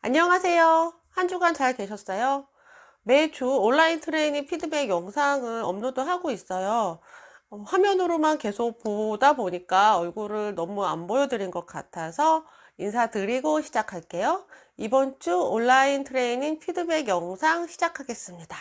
안녕하세요. 한 주간 잘 되셨어요? 매주 온라인 트레이닝 피드백 영상을 업로드하고 있어요. 화면으로만 계속 보다 보니까 얼굴을 너무 안 보여드린 것 같아서 인사드리고 시작할게요. 이번 주 온라인 트레이닝 피드백 영상 시작하겠습니다.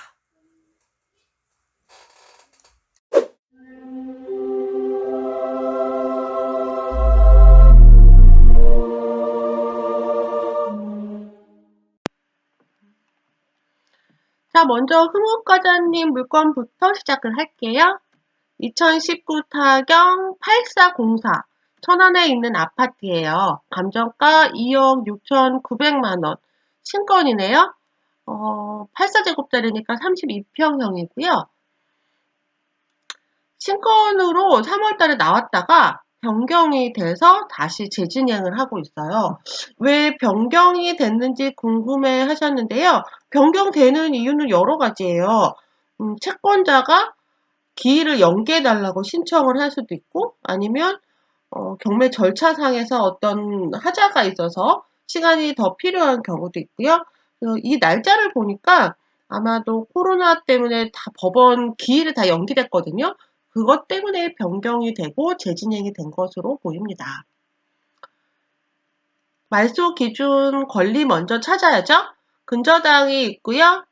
자, 먼저 흐뭇과자님 물건부터 시작을 할게요. 2019 타경 8404 천안에 있는 아파트예요. 감정가 2억 6,900만 원. 신건이네요. 84제곱짜리니까 32평형이고요. 신건으로 3월 달에 나왔다가 변경이 돼서 다시 재진행을 하고 있어요. 왜 변경이 됐는지 궁금해 하셨는데요. 변경되는 이유는 여러 가지예요. 채권자가 기일을 연기해달라고 신청을 할 수도 있고, 아니면 경매 절차상에서 어떤 하자가 있어서 시간이 더 필요한 경우도 있고요. 이 날짜를 보니까 아마도 코로나 때문에 다 법원 기일이 다 연기됐거든요. 그것 때문에 변경이 되고 재진행이 된 것으로 보입니다. 말소 기준 권리 먼저 찾아야죠. 근저당이 있고요.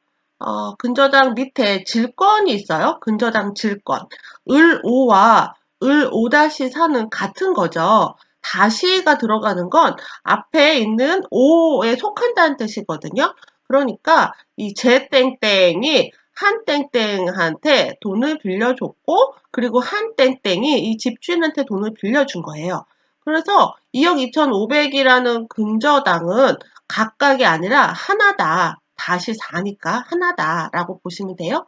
근저당 밑에 질권이 있어요. 근저당 질권. 을 5와 을 5-4는 같은 거죠. 다시가 들어가는 건 앞에 있는 5에 속한다는 뜻이거든요. 그러니까 이 제땡땡이 한 땡땡한테 돈을 빌려줬고, 그리고 한 땡땡이 이 집주인한테 돈을 빌려준 거예요. 그래서 2억 2,500이라는 근저당은 각각이 아니라 하나다. 다시 4니까 하나다라고 보시면 돼요.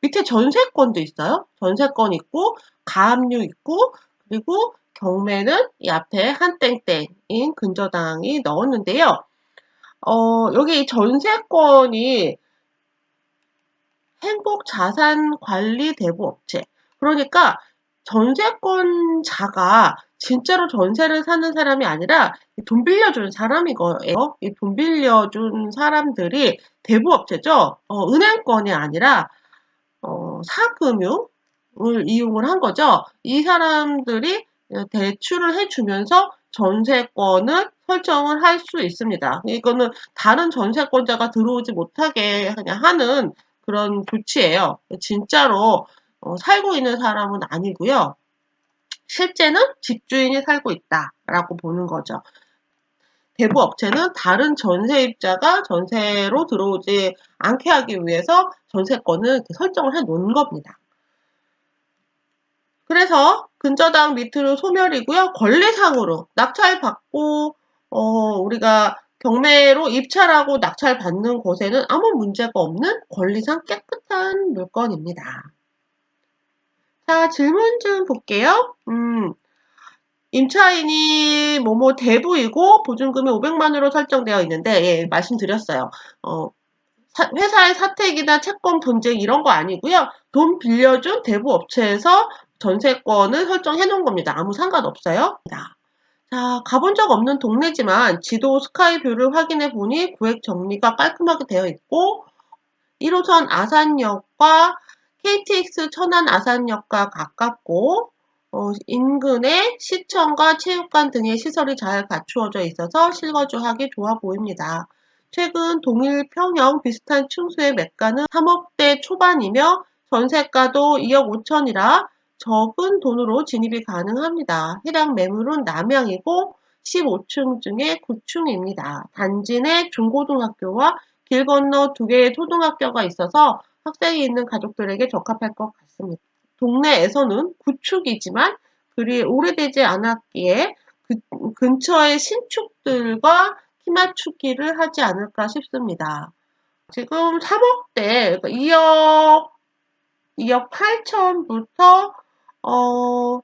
밑에 전세권도 있어요. 전세권 있고, 가압류 있고, 그리고 경매는 이 앞에 한 땡땡인 근저당이 넣었는데요. 여기 전세권이 행복자산관리대부업체. 그러니까 전세권자가 진짜로 전세를 사는 사람이 아니라 돈 빌려준 사람인 거예요. 이 돈 빌려준 사람들이 대부업체죠. 은행권이 아니라 사금융을 이용을 한 거죠. 이 사람들이 대출을 해주면서 전세권을 설정을 할 수 있습니다. 이거는 다른 전세권자가 들어오지 못하게 그냥 하는 그런 조치예요. 진짜로 살고 있는 사람은 아니고요. 실제는 집주인이 살고 있다라고 보는 거죠. 대부업체는 다른 전세입자가 전세로 들어오지 않게 하기 위해서 전세권을 설정을 해 놓은 겁니다. 그래서 근저당 밑으로 소멸이고요. 권리상으로 낙찰받고 우리가 경매로 입찰하고 낙찰받는 곳에는 아무 문제가 없는 권리상 깨끗한 물건입니다. 자, 질문 좀 볼게요. 임차인이 뭐뭐 대부이고 보증금이 500만으로 설정되어 있는데, 예, 말씀드렸어요. 회사의 사택이나 채권 분쟁 이런 거 아니고요. 돈 빌려준 대부업체에서 전세권을 설정해 놓은 겁니다. 아무 상관없어요. 자, 가본 적 없는 동네지만 지도 스카이뷰를 확인해 보니 구획 정리가 깔끔하게 되어 있고, 1호선 아산역과 KTX 천안 아산역과 가깝고, 인근에 시청과 체육관 등의 시설이 잘 갖추어져 있어서 실거주하기 좋아 보입니다. 최근 동일 평형 비슷한 층수의 매가는 3억대 초반이며 전세가도 2억 5천이라 적은 돈으로 진입이 가능합니다. 해당 매물은 남양이고 15층 중에 9층입니다. 단지 내 중고등학교와 길 건너 2개의 초등학교가 있어서 학생이 있는 가족들에게 적합할 것 같습니다. 동네에서는 구축이지만 그리 오래되지 않았기에 근처의 신축들과 키맞추기를 하지 않을까 싶습니다. 지금 3억대, 그러니까 2억 8천부터 3억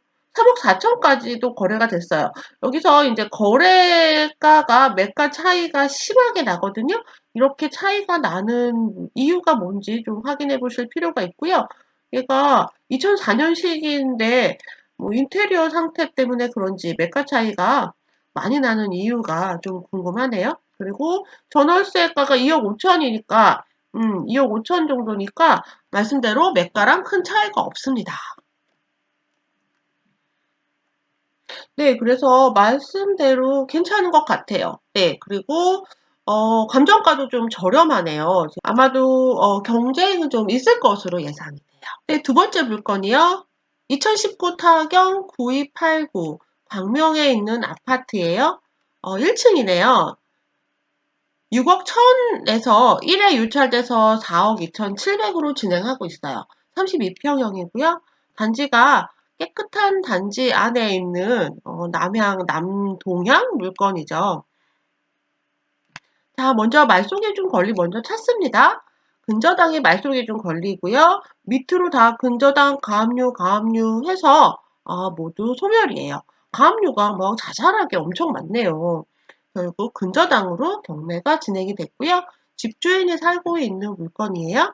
4천까지도 거래가 됐어요. 여기서 이제 거래가가 매가 차이가 심하게 나거든요. 이렇게 차이가 나는 이유가 뭔지 좀 확인해 보실 필요가 있고요. 얘가 2004년식인데 뭐 인테리어 상태 때문에 그런지 매가 차이가 많이 나는 이유가 좀 궁금하네요. 그리고 전월세가가 2억 5천이니까 2억 5천 정도니까 말씀대로 매가랑 큰 차이가 없습니다. 네, 그래서 말씀대로 괜찮은 것 같아요. 네, 그리고 감정가도 좀 저렴하네요. 아마도 경쟁은 좀 있을 것으로 예상이 돼요. 네, 두 번째 물건이요. 2019 타경 9289 광명에 있는 아파트예요. 1층이네요. 6억 1000에서 1회 유찰돼서 4억 2,700으로 진행하고 있어요. 32평형이고요. 단지가 깨끗한 단지 안에 있는 남향, 남동향 물건이죠. 자, 먼저 말소기준 권리 먼저 찾습니다. 근저당이 말소기준 권리고요. 밑으로 다 근저당, 가압류 해서 모두 소멸이에요. 가압류가 뭐 자잘하게 엄청 많네요. 결국 근저당으로 경매가 진행이 됐고요. 집주인이 살고 있는 물건이에요.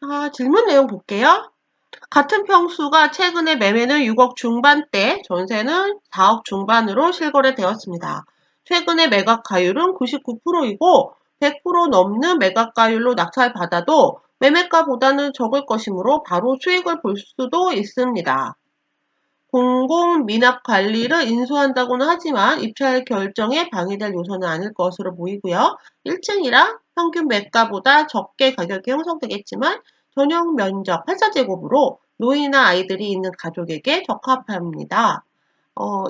자, 질문 내용 볼게요. 같은 평수가 최근에 매매는 6억 중반대, 전세는 4억 중반으로 실거래되었습니다. 최근에 매각가율은 99%이고 100% 넘는 매각가율로 낙찰받아도 매매가보다는 적을 것이므로 바로 수익을 볼 수도 있습니다. 공공미납 관리를 인수한다고는 하지만 입찰 결정에 방해될 요소는 아닐 것으로 보이고요. 1층이라 평균 매가보다 적게 가격이 형성되겠지만 전용 면적 8사제곱으로 노인이나 아이들이 있는 가족에게 적합합니다.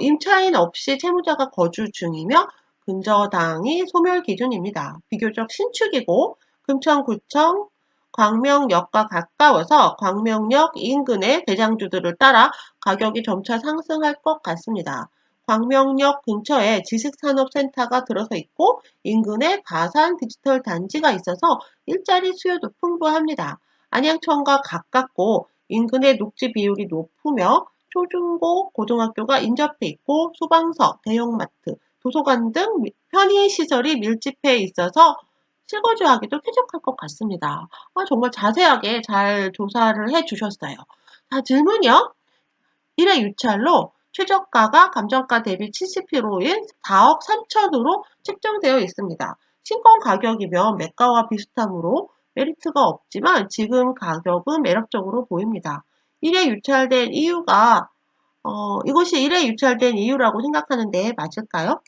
임차인 없이 채무자가 거주 중이며 근저당이 소멸 기준입니다. 비교적 신축이고 금천구청 광명역과 가까워서 광명역 인근의 대장주들을 따라 가격이 점차 상승할 것 같습니다. 광명역 근처에 지식산업센터가 들어서 있고 인근에 가산 디지털 단지가 있어서 일자리 수요도 풍부합니다. 안양천과 가깝고 인근의 녹지 비율이 높으며 초중고 고등학교가 인접해 있고 소방서, 대형마트, 도서관 등 편의시설이 밀집해 있어서 실거주하기도 쾌적할 것 같습니다. 정말 자세하게 잘 조사를 해주셨어요. 자, 질문이요. 1회 유찰로 최저가가 감정가 대비 70%인 4억 3천으로 책정되어 있습니다. 신권 가격이면 매가와 비슷하므로 메리트가 없지만 지금 가격은 매력적으로 보입니다. 1회 유찰된 이유가 이것이 1회 유찰된 이유라고 생각하는데 맞을까요?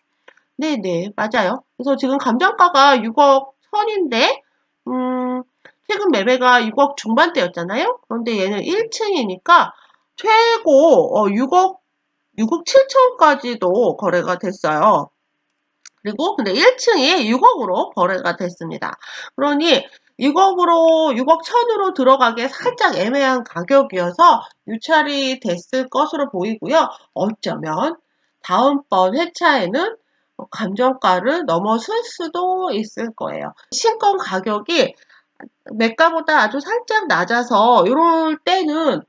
네네, 맞아요. 그래서 지금 감정가가 6억 선인데, 최근 매매가 6억 중반대였잖아요? 그런데 얘는 1층이니까 최고 6억 7천까지도 거래가 됐어요. 그리고 근데 1층이 6억으로 거래가 됐습니다. 그러니 6억 1000으로 들어가기에 살짝 애매한 가격이어서 유찰이 됐을 것으로 보이고요. 어쩌면 다음번 회차에는 감정가를 넘어설 수도 있을 거예요. 신권 가격이 매가보다 아주 살짝 낮아서 이럴 때는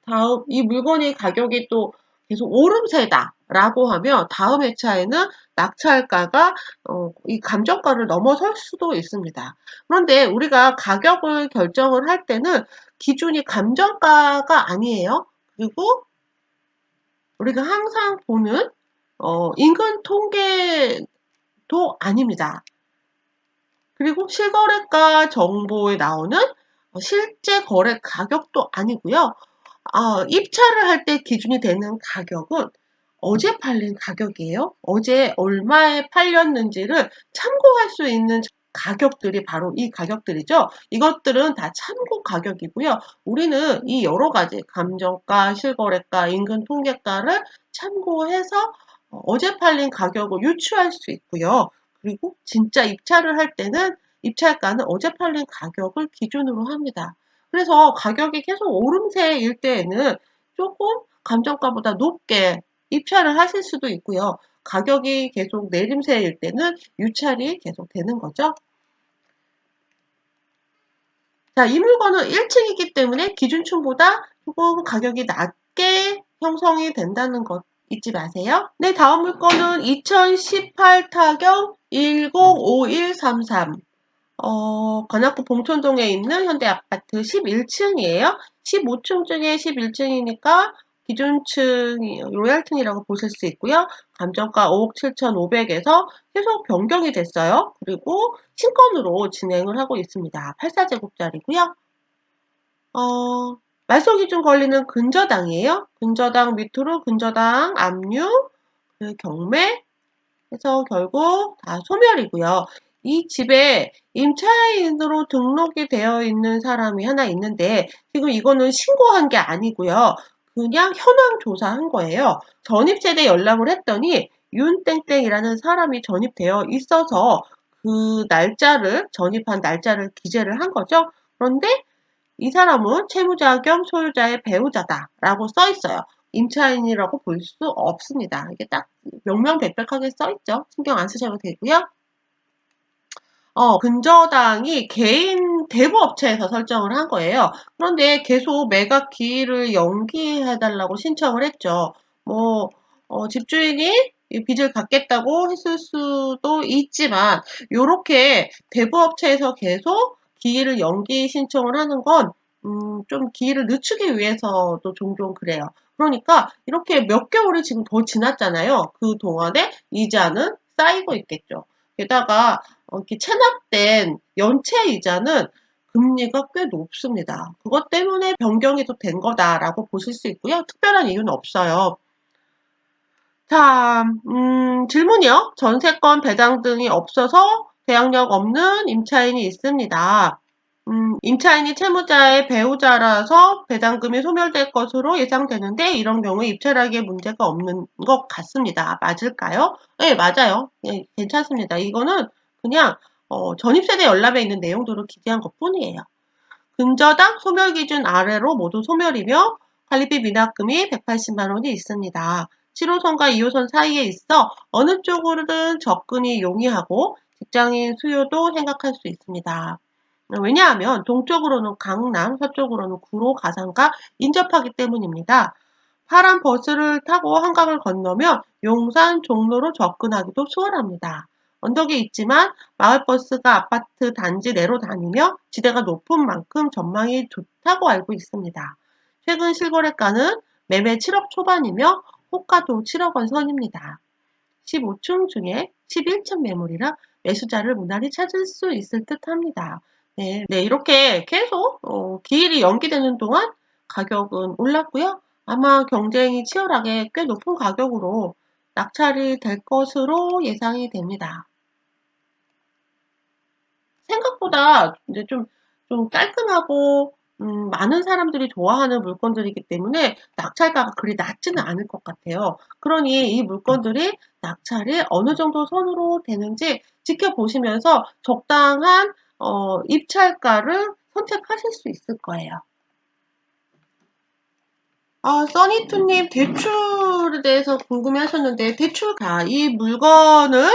이 물건의 가격이 또 계속 오름세다라고 하면 다음 회차에는 낙찰가가 이 감정가를 넘어설 수도 있습니다. 그런데 우리가 가격을 결정을 할 때는 기준이 감정가가 아니에요. 그리고 우리가 항상 보는 인근 통계도 아닙니다. 그리고 실거래가 정보에 나오는 실제 거래 가격도 아니고요. 입찰을 할 때 기준이 되는 가격은 어제 팔린 가격이에요. 어제 얼마에 팔렸는지를 참고할 수 있는 가격들이 바로 이 가격들이죠. 이것들은 다 참고 가격이고요. 우리는 이 여러 가지 감정가, 실거래가, 인근 통계가를 참고해서 어제 팔린 가격을 유추할 수 있고요. 그리고 진짜 입찰을 할 때는 입찰가는 어제 팔린 가격을 기준으로 합니다. 그래서 가격이 계속 오름세일 때에는 조금 감정가보다 높게 입찰을 하실 수도 있고요. 가격이 계속 내림세일 때는 유찰이 계속 되는 거죠. 자, 이 물건은 1층이기 때문에 기준층보다 조금 가격이 낮게 형성이 된다는 것 잊지 마세요. 네, 다음 물건은 2018 타경 105133. 관악구 봉천동에 있는 현대아파트 11층이에요. 15층 중에 11층이니까 기준층이 로얄층이라고 보실 수 있고요. 감정가 5억 7,500에서 계속 변경이 됐어요. 그리고 신건으로 진행을 하고 있습니다. 84제곱짜리고요. 말소기준 권리는 근저당이에요. 근저당 밑으로 근저당, 압류, 경매 해서 결국 다 소멸이고요. 이 집에 임차인으로 등록이 되어 있는 사람이 하나 있는데 지금 이거는 신고한 게 아니고요. 그냥 현황 조사한 거예요. 전입세대 연락을 했더니 윤땡땡이라는 사람이 전입되어 있어서 그 날짜를 전입한 날짜를 기재를 한 거죠. 그런데 이 사람은 채무자 겸 소유자의 배우자다라고 써 있어요. 임차인이라고 볼 수 없습니다. 이게 딱 명명백백하게 써 있죠. 신경 안 쓰셔도 되고요. 근저당이 개인 대부업체에서 설정을 한 거예요. 그런데 계속 매각 기일을 연기해달라고 신청을 했죠. 뭐, 집주인이 이 빚을 갚겠다고 했을 수도 있지만, 요렇게 대부업체에서 계속 기일을 연기 신청을 하는 건, 좀 기일을 늦추기 위해서도 종종 그래요. 그러니까 이렇게 몇 개월이 지금 더 지났잖아요. 그 동안에 이자는 쌓이고 있겠죠. 게다가 이렇게 체납된 연체 이자는 금리가 꽤 높습니다. 그것 때문에 변경이 또 된 거다라고 보실 수 있고요. 특별한 이유는 없어요. 자, 질문이요. 전세권 배당 등이 없어서 대항력 없는 임차인이 있습니다. 임차인이 채무자의 배우자라서 배당금이 소멸될 것으로 예상되는데 이런 경우에 입찰하기에 문제가 없는 것 같습니다. 맞을까요? 네, 맞아요. 네, 괜찮습니다. 이거는 그냥 전입세대 연람에 있는 내용들을 기재한 것뿐이에요. 근저당 소멸 기준 아래로 모두 소멸이며 관리비 미납금이 180만 원이 있습니다. 7호선과 2호선 사이에 있어 어느 쪽으로든 접근이 용이하고 직장인 수요도 생각할 수 있습니다. 왜냐하면 동쪽으로는 강남, 서쪽으로는 구로, 가상과 인접하기 때문입니다. 파란 버스를 타고 한강을 건너면 용산, 종로로 접근하기도 수월합니다. 언덕에 있지만 마을버스가 아파트 단지 내로 다니며 지대가 높은 만큼 전망이 좋다고 알고 있습니다. 최근 실거래가는 매매 7억 초반이며 호가도 7억 원 선입니다. 15층 중에 11층 매물이라 매수자를 무난히 찾을 수 있을 듯 합니다. 네, 이렇게 계속 기일이 연기되는 동안 가격은 올랐고요. 아마 경쟁이 치열하게 꽤 높은 가격으로 낙찰이 될 것으로 예상이 됩니다. 생각보다 이제 좀 깔끔하고 많은 사람들이 좋아하는 물건들이기 때문에 낙찰가가 그리 낮지는 않을 것 같아요. 그러니 이 물건들이 낙찰이 어느 정도 선으로 되는지 지켜보시면서 적당한 입찰가를 선택하실 수 있을 거예요. 써니투님 대출에 대해서 궁금해 하셨는데, 대출가, 이 물건을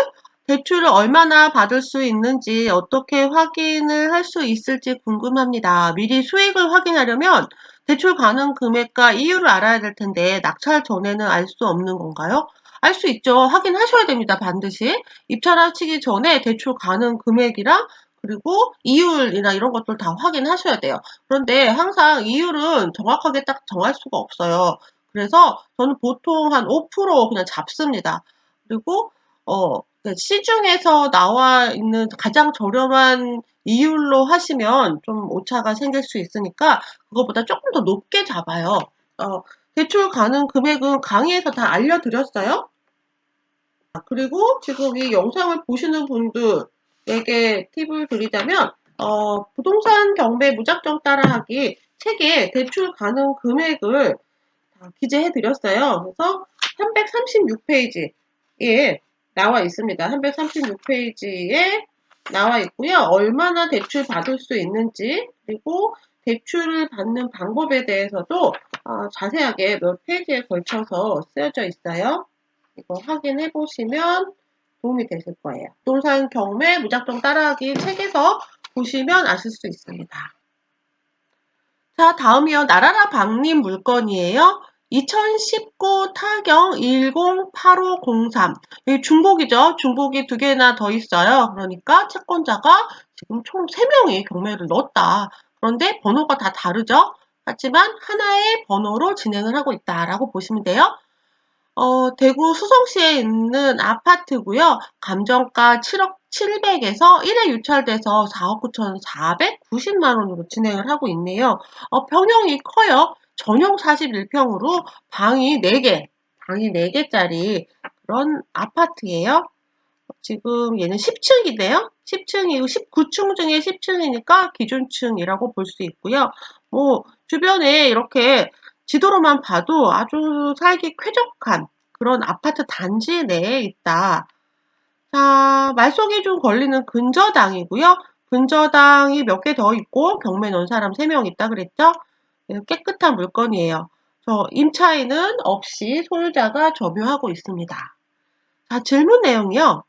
대출을 얼마나 받을 수 있는지 어떻게 확인을 할 수 있을지 궁금합니다. 미리 수익을 확인하려면 대출 가능 금액과 이유를 알아야 될 텐데, 낙찰 전에는 알 수 없는 건가요? 알 수 있죠. 확인하셔야 됩니다. 반드시. 입찰하시기 전에 대출 가능 금액이랑 그리고 이율이나 이런 것들 다 확인하셔야 돼요. 그런데 항상 이율은 정확하게 딱 정할 수가 없어요. 그래서 저는 보통 한 5% 그냥 잡습니다. 그리고 시중에서 나와 있는 가장 저렴한 이율로 하시면 좀 오차가 생길 수 있으니까 그거보다 조금 더 높게 잡아요. 대출 가능 금액은 강의에서 다 알려드렸어요. 그리고 지금 이 영상을 보시는 분들에게 팁을 드리자면 부동산 경매 무작정 따라하기 책에 대출 가능 금액을 다 기재해 드렸어요. 그래서 336페이지에 나와 있습니다. 336페이지에 나와 있고요. 얼마나 대출 받을 수 있는지 그리고 대출을 받는 방법에 대해서도 자세하게 몇 페이지에 걸쳐서 쓰여져 있어요. 이거 확인해 보시면 도움이 되실 거예요. 부동산 경매 무작정 따라하기 책에서 보시면 아실 수 있습니다. 자, 다음이요. 나라라 박님 물건이에요. 2019 타경 108503. 여기 중복이죠. 중복이 2개나 더 있어요. 그러니까 채권자가 지금 총 3명이 경매를 넣었다. 그런데 번호가 다 다르죠. 하지만 하나의 번호로 진행을 하고 있다라고 보시면 돼요. 대구 수성시에 있는 아파트고요. 감정가 7억 700에서 1회 유찰돼서 4억 9,490만 원으로 진행을 하고 있네요. 평형이 커요. 전용 41평으로 방이 4개짜리 그런 아파트예요. 지금 얘는 10층인데요. 10층이고 19층 중에 10층이니까 기준층이라고 볼 수 있고요. 주변에 이렇게 지도로만 봐도 아주 살기 쾌적한 그런 아파트 단지 내에 있다. 자, 말송이 좀 걸리는 근저당이고요. 근저당이 몇 개 더 있고 경매 넣은 사람 3명 있다 그랬죠? 깨끗한 물건이에요. 임차인은 없이 소유자가 점유하고 있습니다. 자, 질문 내용이요.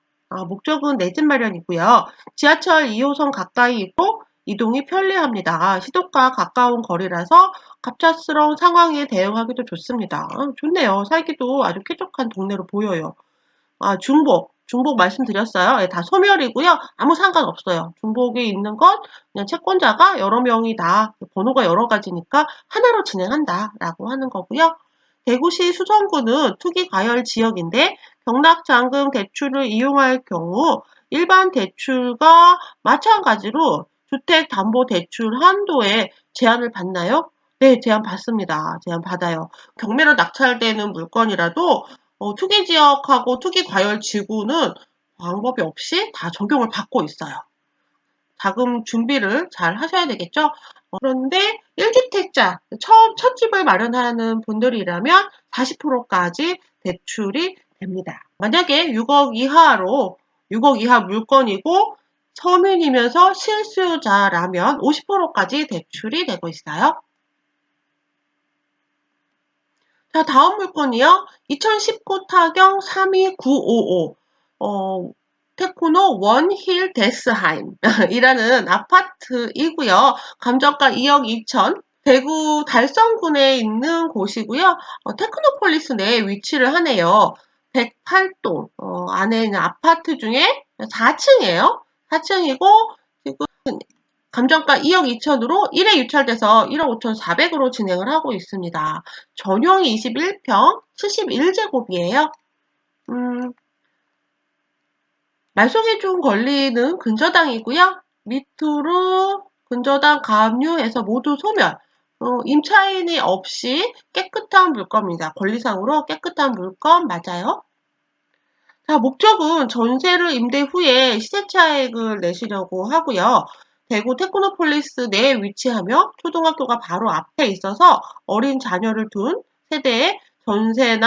목적은 내 집 마련이고요. 지하철 2호선 가까이 있고 이동이 편리합니다. 시도가 가까운 거리라서 갑작스러운 상황에 대응하기도 좋습니다. 좋네요. 살기도 아주 쾌적한 동네로 보여요. 중복 말씀드렸어요. 다 소멸이고요. 아무 상관없어요. 중복이 있는 건 그냥 채권자가 여러 명이다. 번호가 여러 가지니까 하나로 진행한다라고 하는 거고요. 대구시 수성구는 투기 과열 지역인데 경락잔금 대출을 이용할 경우 일반 대출과 마찬가지로 주택담보대출 한도에 제한을 받나요? 네, 제한 받습니다. 제한 받아요. 경매로 낙찰되는 물건이라도 투기 지역하고 투기 과열 지구는 방법이 없이 다 적용을 받고 있어요. 자금 준비를 잘 하셔야 되겠죠? 그런데 1주택자, 첫 집을 마련하는 분들이라면 40%까지 대출이 됩니다. 만약에 6억 이하 물건이고 서민이면서 실수요자라면 50%까지 대출이 되고 있어요. 자, 다음 물건이요. 2019 타경 32955. 테크노 원힐 데스하임 이라는 아파트이고요. 감정가 2억 2천. 대구 달성군에 있는 곳이고요. 테크노폴리스 내에 위치를 하네요. 108동 안에 있는 아파트 중에 4층이에요. 4층이고 지금 감정가 2억 2천으로 1회 유찰돼서 1억 5천4백으로 진행을 하고 있습니다. 전용이 21평, 71제곱이에요. 말송이 좀 걸리는 근저당이고요. 밑으로 근저당 가압류해서 모두 소멸. 임차인이 없이 깨끗한 물건입니다. 권리상으로 깨끗한 물건 맞아요. 자, 목적은 전세를 임대 후에 시세차익을 내시려고 하고요. 대구 테크노폴리스 내에 위치하며 초등학교가 바로 앞에 있어서 어린 자녀를 둔 세대에 전세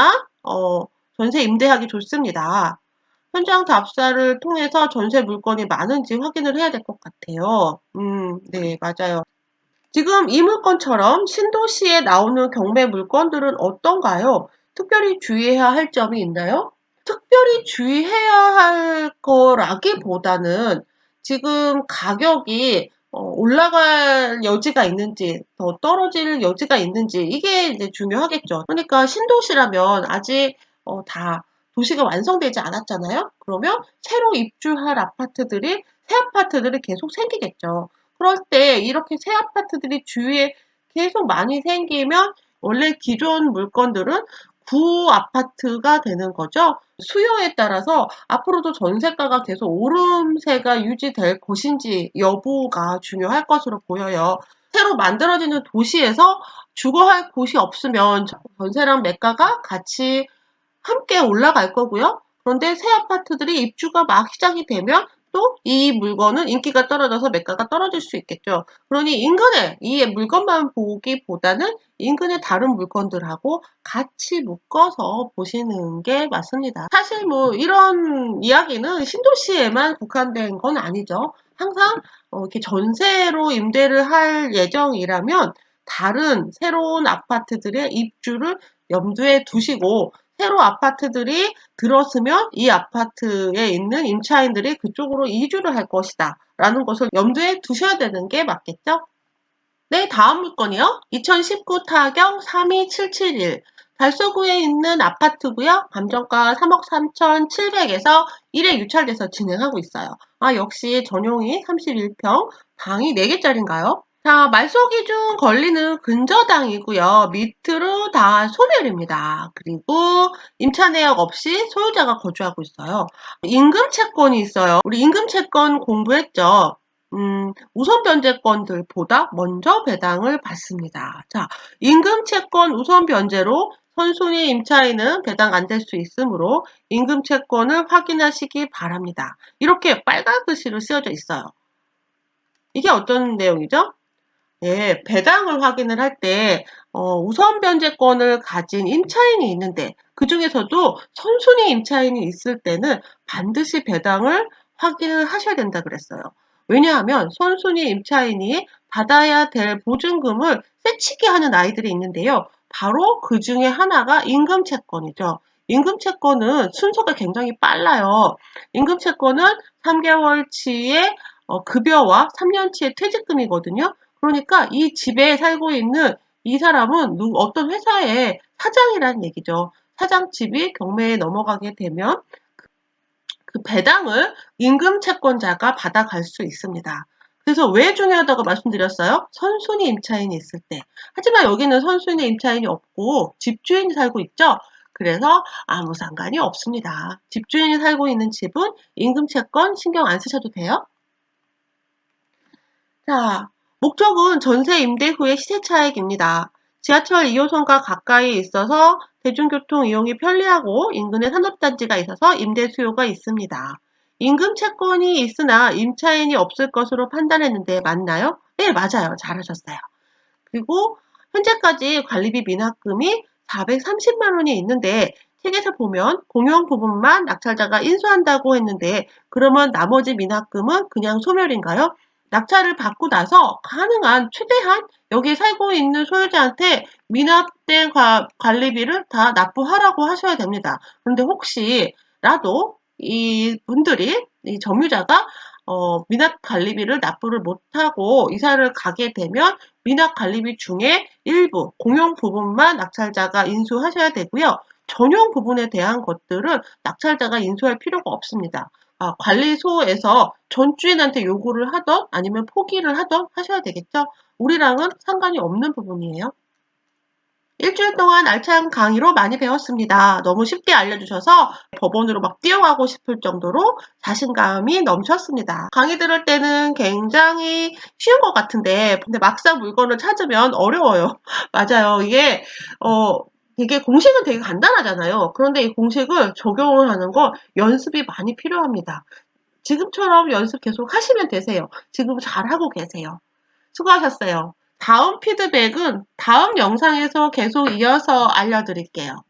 임대하기 좋습니다. 현장 답사를 통해서 전세 물건이 많은지 확인을 해야 될 것 같아요. 네, 맞아요. 지금 이 물건처럼 신도시에 나오는 경매 물건들은 어떤가요? 특별히 주의해야 할 점이 있나요? 특별히 주의해야 할 거라기보다는 지금 가격이 올라갈 여지가 있는지 더 떨어질 여지가 있는지 이게 이제 중요하겠죠. 그러니까 신도시라면 아직 다 도시가 완성되지 않았잖아요. 그러면 새로 입주할 새 아파트들이 계속 생기겠죠. 그럴 때 이렇게 새 아파트들이 주위에 계속 많이 생기면 원래 기존 물건들은 구 아파트가 되는 거죠. 수요에 따라서 앞으로도 전세가가 계속 오름세가 유지될 것인지 여부가 중요할 것으로 보여요. 새로 만들어지는 도시에서 주거할 곳이 없으면 전세랑 매가가 같이 함께 올라갈 거고요. 그런데 새 아파트들이 입주가 막 시작이 되면 또 이 물건은 인기가 떨어져서 매가가 떨어질 수 있겠죠. 그러니 이 물건만 보기보다는 인근의 다른 물건들하고 같이 묶어서 보시는 게 맞습니다. 사실 이런 이야기는 신도시에만 국한된 건 아니죠. 항상 이렇게 전세로 임대를 할 예정이라면 다른 새로운 아파트들의 입주를 염두에 두시고 새로 아파트들이 들었으면 이 아파트에 있는 임차인들이 그쪽으로 이주를 할 것이다 라는 것을 염두에 두셔야 되는 게 맞겠죠? 네, 다음 물건이요. 2019 타경 32771 달서구에 있는 아파트고요. 감정가 3억 3,700에서 1회 유찰돼서 진행하고 있어요. 역시 전용이 31평, 방이 4개짜리인가요? 자, 말소기 중 권리는 근저당이고요. 밑으로 다 소멸입니다. 그리고 임차 내역 없이 소유자가 거주하고 있어요. 임금 채권이 있어요. 우리 임금 채권 공부했죠. 우선 변제권들보다 먼저 배당을 받습니다. 자, 임금 채권 우선 변제로 선순위 임차인은 배당 안 될 수 있으므로 임금 채권을 확인하시기 바랍니다. 이렇게 빨간 글씨로 쓰여져 있어요. 이게 어떤 내용이죠? 네, 배당을 확인을 할 때 우선 변제권을 가진 임차인이 있는데 그 중에서도 선순위 임차인이 있을 때는 반드시 배당을 확인을 하셔야 된다 그랬어요. 왜냐하면 선순위 임차인이 받아야 될 보증금을 새치기 하는 아이들이 있는데요. 바로 그 중에 하나가 임금채권이죠. 임금채권은 순서가 굉장히 빨라요. 임금채권은 3개월치의 급여와 3년치의 퇴직금이거든요. 그러니까 이 집에 살고 있는 이 사람은 어떤 회사의 사장이라는 얘기죠. 사장집이 경매에 넘어가게 되면 그 배당을 임금 채권자가 받아갈 수 있습니다. 그래서 왜 중요하다고 말씀드렸어요? 선순위 임차인이 있을 때. 하지만 여기는 선순위 임차인이 없고 집주인이 살고 있죠. 그래서 아무 상관이 없습니다. 집주인이 살고 있는 집은 임금 채권 신경 안 쓰셔도 돼요. 자, 목적은 전세 임대 후의 시세 차익입니다. 지하철 2호선과 가까이 있어서 대중교통 이용이 편리하고 인근에 산업단지가 있어서 임대 수요가 있습니다. 임금 채권이 있으나 임차인이 없을 것으로 판단했는데 맞나요? 네, 맞아요. 잘하셨어요. 그리고 현재까지 관리비 미납금이 430만 원이 있는데 책에서 보면 공용 부분만 낙찰자가 인수한다고 했는데 그러면 나머지 미납금은 그냥 소멸인가요? 낙찰을 받고 나서 가능한 최대한 여기 살고 있는 소유자한테 미납된 관리비를 다 납부하라고 하셔야 됩니다. 그런데 혹시라도 이 분들이 이 점유자가 미납 관리비를 납부를 못하고 이사를 가게 되면 미납 관리비 중에 일부 공용 부분만 낙찰자가 인수하셔야 되고요. 전용 부분에 대한 것들은 낙찰자가 인수할 필요가 없습니다. 관리소에서 전주인한테 요구를 하던 아니면 포기를 하던 하셔야 되겠죠. 우리랑은 상관이 없는 부분이에요. 일주일 동안 알찬 강의로 많이 배웠습니다. 너무 쉽게 알려주셔서 법원으로 막 뛰어가고 싶을 정도로 자신감이 넘쳤습니다. 강의 들을 때는 굉장히 쉬운 것 같은데 근데 막상 물건을 찾으면 어려워요. 맞아요. 이게 되게 공식은 되게 간단하잖아요. 그런데 이 공식을 적용을 하는 건 연습이 많이 필요합니다. 지금처럼 연습 계속 하시면 되세요. 지금 잘하고 계세요. 수고하셨어요. 다음 피드백은 다음 영상에서 계속 이어서 알려드릴게요.